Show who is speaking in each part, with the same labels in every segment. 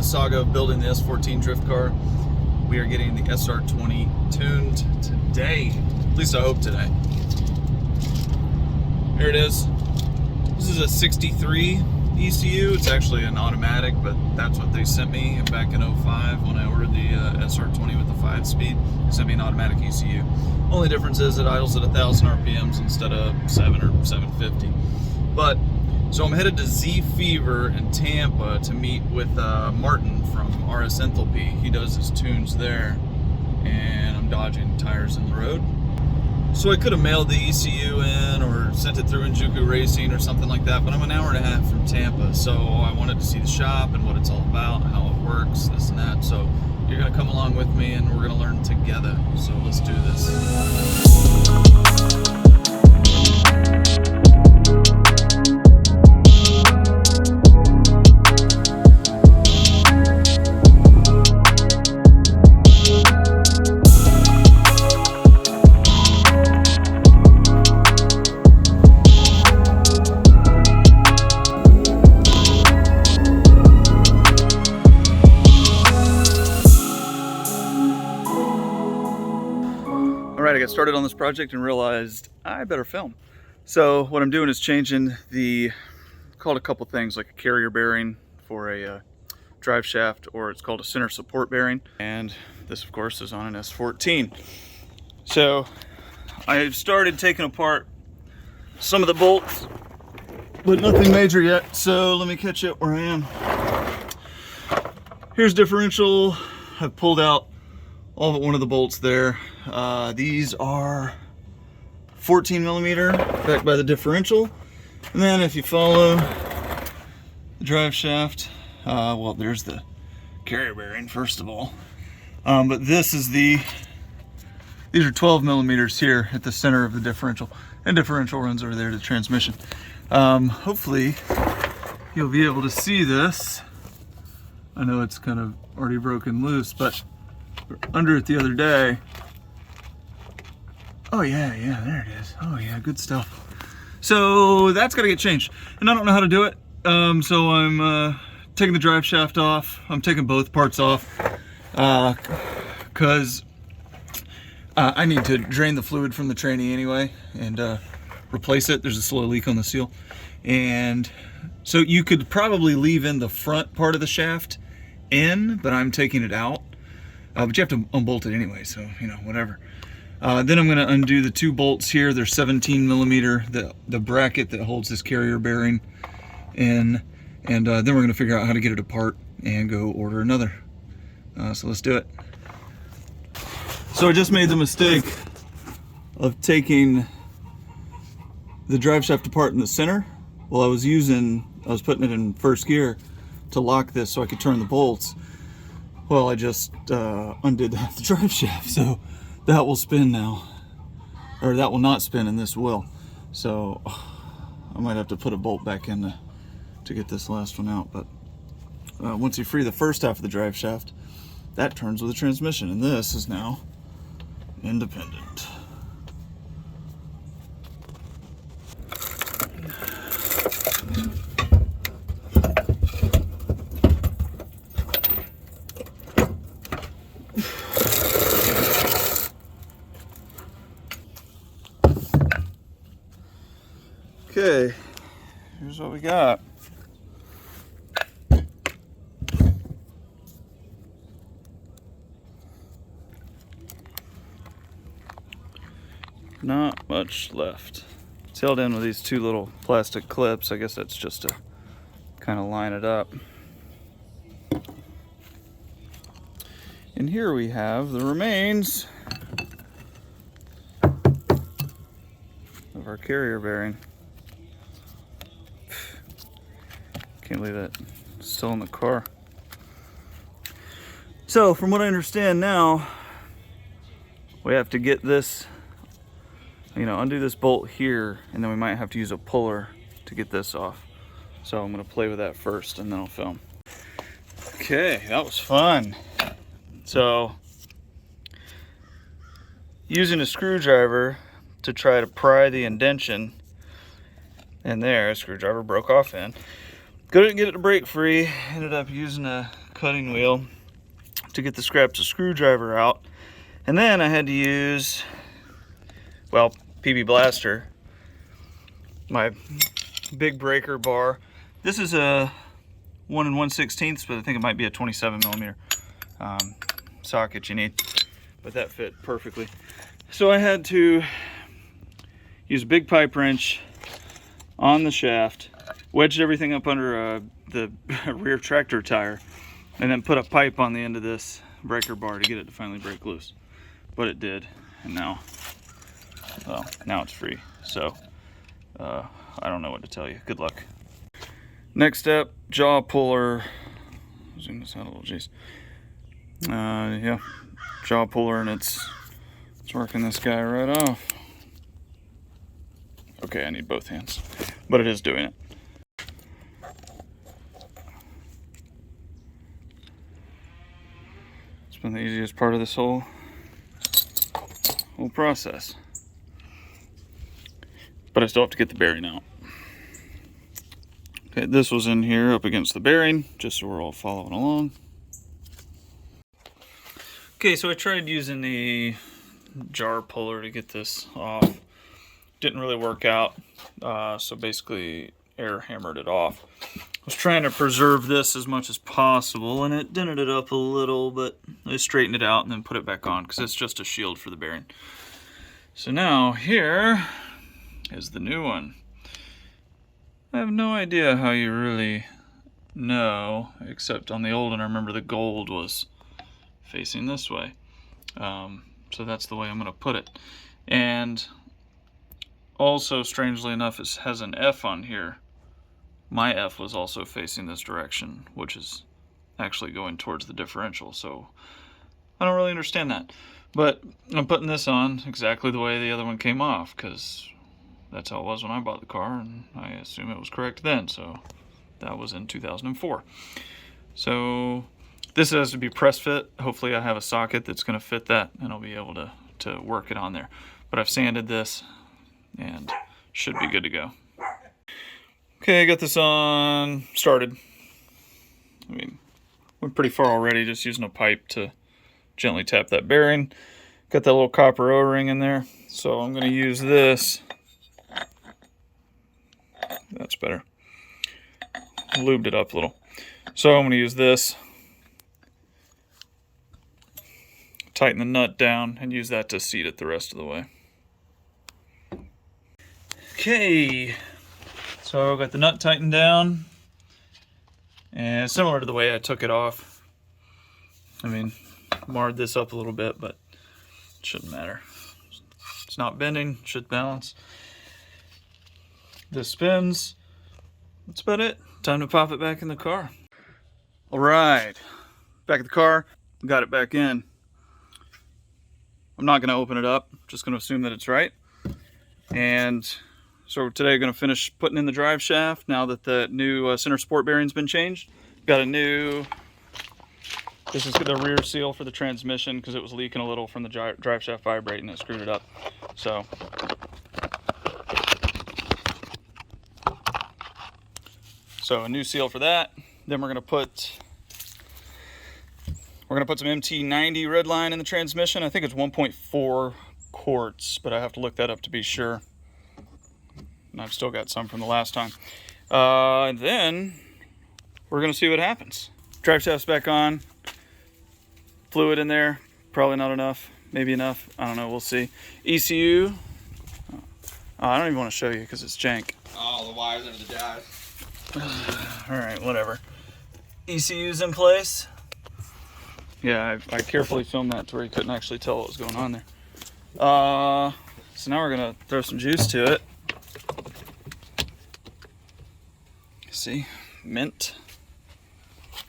Speaker 1: saga of building the S14 drift car. We are getting the SR20 tuned today. At least I hope today. Here it is. This is a 63 ECU. It's actually an automatic, but that's what they sent me back in 05 when I ordered the SR20 with the 5-speed. They sent me an automatic ECU. Only difference is it idles at 1,000 RPMs instead of 7 or 750. But so I'm headed to Z Fever in Tampa to meet with Martin from RS Enthalpy. He does his tunes there, and I'm dodging tires in the road. So I could have mailed the ECU in or sent it through Injuku Racing or something like that, but I'm an hour and a half from Tampa, so I wanted to see the shop and what it's all about, how it works, this and that. So you're gonna come along with me and we're gonna learn together. So let's do this. Alright, I got started on this project and realized I better film. So what I'm doing is changing called a couple things, like a carrier bearing for a drive shaft, or it's called a center support bearing. And this, of course, is on an S14. So I've started taking apart some of the bolts, but nothing major yet. So let me catch it where I am. Here's differential. I've pulled out all but one of the bolts there. These are 14 millimeter back by the differential. And then if you follow the drive shaft, well, there's the carrier bearing first of all. But this is these are 12 millimeters here at the center of the differential. And differential runs over there to the transmission. Hopefully you'll be able to see this. I know it's kind of already broken loose, but under it the other day. Oh yeah, there it is. Oh yeah, good stuff. So that's got to get changed, and I don't know how to do it. So I'm taking the drive shaft off. I'm taking both parts off because I need to drain the fluid from the tranny anyway and replace it. There's a slow leak on the seal, and so you could probably leave in the front part of the shaft in, but I'm taking it out. But you have to unbolt it anyway, so you know, whatever. Then I'm going to undo the two bolts here. They're 17 millimeter, the bracket that holds this carrier bearing in, and then we're going to figure out how to get it apart and go order another. So let's do it. So I just made the mistake of taking the drive shaft apart in the center. Well, I was putting it in first gear to lock this so I could turn the bolts. Well, I just undid the drive shaft, so that will spin now, or that will not spin, and this will. So I might have to put a bolt back in to get this last one out. But once you free the first half of the drive shaft, that turns with the transmission, and this is now independent. Okay, here's what we got. Not much left. It's held in with these two little plastic clips. I guess that's just to kind of line it up. And here we have the remains of our carrier bearing. Can't believe that it's still in the car. So from what I understand now, we have to get this, undo this bolt here, and then we might have to use a puller to get this off. So I'm gonna play with that first and then I'll film. Okay, that was fun. So using a screwdriver to try to pry the indention, and there, a screwdriver broke off in. Couldn't get it to break free. Ended up using a cutting wheel to get the scraps of screwdriver out. And then I had to use, well, PB Blaster, my big breaker bar. This is a 1 1/16, but I think it might be a 27mm socket you need, but that fit perfectly. So I had to use a big pipe wrench on the shaft, wedged everything up under the rear tractor tire, and then put a pipe on the end of this breaker bar to get it to finally break loose. But it did, and now, well, now it's free. So I don't know what to tell you. Good luck. Next step, jaw puller. Zoom this out a little, jeez. Yeah, jaw puller, and it's working this guy right off. Okay, I need both hands, but it is doing it. It's been the easiest part of this whole process. But I still have to get the bearing out. Okay, this was in here up against the bearing, just so we're all following along. Okay, so I tried using the jar puller to get this off. Didn't really work out, so basically air hammered it off. I was trying to preserve this as much as possible, and it dented it up a little, but I straightened it out and then put it back on because it's just a shield for the bearing. So now here is the new one. I have no idea how you really know, except on the old one I remember the gold was facing this way. So that's the way I'm going to put it. And also, strangely enough, it has an F on here. My F was also facing this direction, which is actually going towards the differential. So I don't really understand that. But I'm putting this on exactly the way the other one came off, because that's how it was when I bought the car, and I assume it was correct then. So that was in 2004. So this has to be press fit. Hopefully I have a socket that's going to fit that, and I'll be able to work it on there. But I've sanded this and should be good to go. Okay, I got this on started. I mean, went pretty far already, just using a pipe to gently tap that bearing. Got that little copper O-ring in there, so I'm going to use this. That's better. Lubed it up a little. So I'm going to use this, tighten the nut down, and use that to seat it the rest of the way. Okay, so got the nut tightened down, and similar to the way I took it off. I mean, marred this up a little bit, but it shouldn't matter. It's not bending, should balance. This spins. That's about it. Time to pop it back in the car. All right, back at the car, got it back in. I'm not gonna open it up, just gonna assume that it's right. And so today I'm gonna finish putting in the drive shaft now that the new center support bearing's been changed. Got a new, this is the rear seal for the transmission because it was leaking a little from the drive shaft vibrating, it screwed it up. So a new seal for that. Then we're gonna put some MT90 red line in the transmission. I think it's 1.4 quarts, but I have to look that up to be sure. And I've still got some from the last time. And then we're gonna see what happens. Drive shaft's back on. Fluid in there, probably not enough, maybe enough. I don't know, we'll see. ECU. I don't even want to show you because it's jank.
Speaker 2: Oh, the wires under the dash.
Speaker 1: All right, whatever. ECU's in place. Yeah, I carefully filmed that to where you couldn't actually tell what was going on there. So now we're gonna throw some juice to it. See, mint.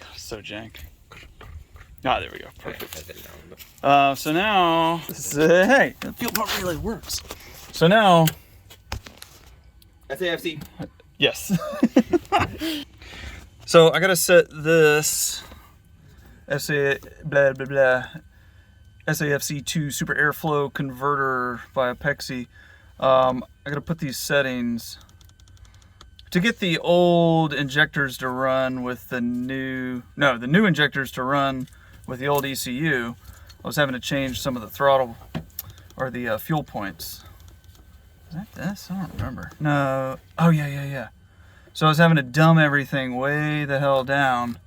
Speaker 1: God, it's so jank. Ah, there we go, perfect. So now, hey, the fuel pump really works. So now,
Speaker 2: SAFC.
Speaker 1: yes. So I gotta set this SAFC2 super airflow converter via Pexi. I gotta put these settings to get the old injectors to run with the new injectors to run with the old ECU, I was having to change some of the throttle or the fuel points. Is that this? I don't remember. No. Oh, yeah. So I was having to dumb everything way the hell down.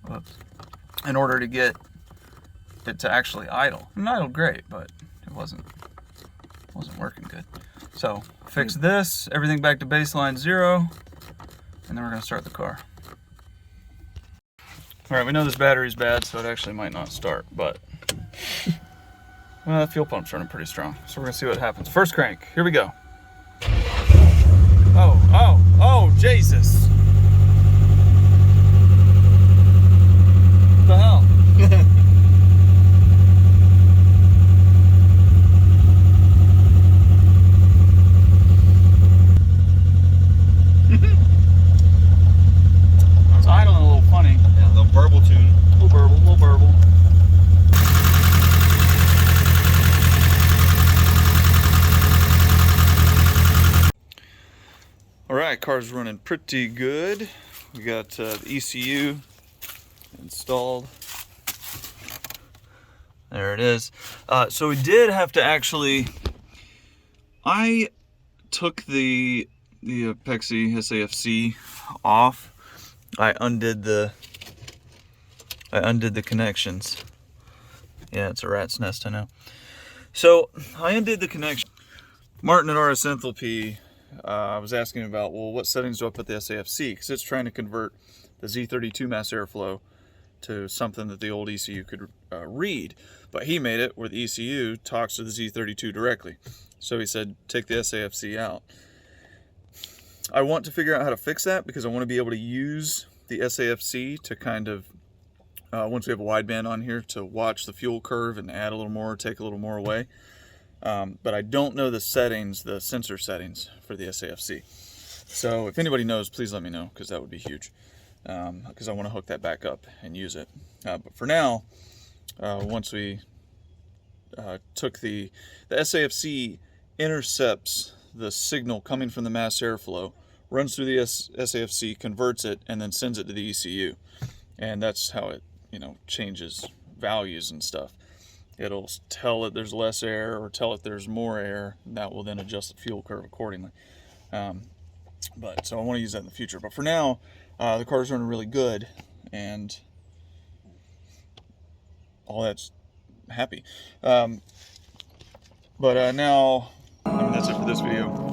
Speaker 1: Whoops. In order to get it to actually idle. It idled great, but it wasn't working good. So fix this, everything back to baseline 0, and then we're gonna start the car. All right, we know this battery's bad, so it actually might not start, but well, the fuel pump's running pretty strong. So we're gonna see what happens. First crank, here we go. Oh, Jesus. What the hell? It's idling a little funny.
Speaker 2: Yeah, a little burble tune.
Speaker 1: Little burble. All right, car's running pretty good. We got the ECU installed. There it is. So we did have to actually, I took the Apexi SAFC off. I undid the connections. Yeah, it's a rat's nest, I know. So I undid the connection. Martin at RS Enthalpy, I was asking about, well, what settings do I put the SAFC? Because it's trying to convert the Z32 mass airflow to something that the old ECU could read. But he made it where the ECU talks to the Z32 directly. So he said, take the SAFC out. I want to figure out how to fix that because I want to be able to use the SAFC to kind of, once we have a wideband on here, to watch the fuel curve and add a little more, take a little more away. But I don't know the settings, the sensor settings for the SAFC. So if anybody knows, please let me know, because that would be huge. Because I want to hook that back up and use it. But for now, once we took the SAFC intercepts the signal coming from the mass airflow, runs through the SAFC, converts it, and then sends it to the ECU. And that's how it, changes values and stuff. It'll tell it there's less air or tell it there's more air, and that will then adjust the fuel curve accordingly. So I want to use that in the future. But for now, the car's running really good, and all that's happy. Now, that's it for this video.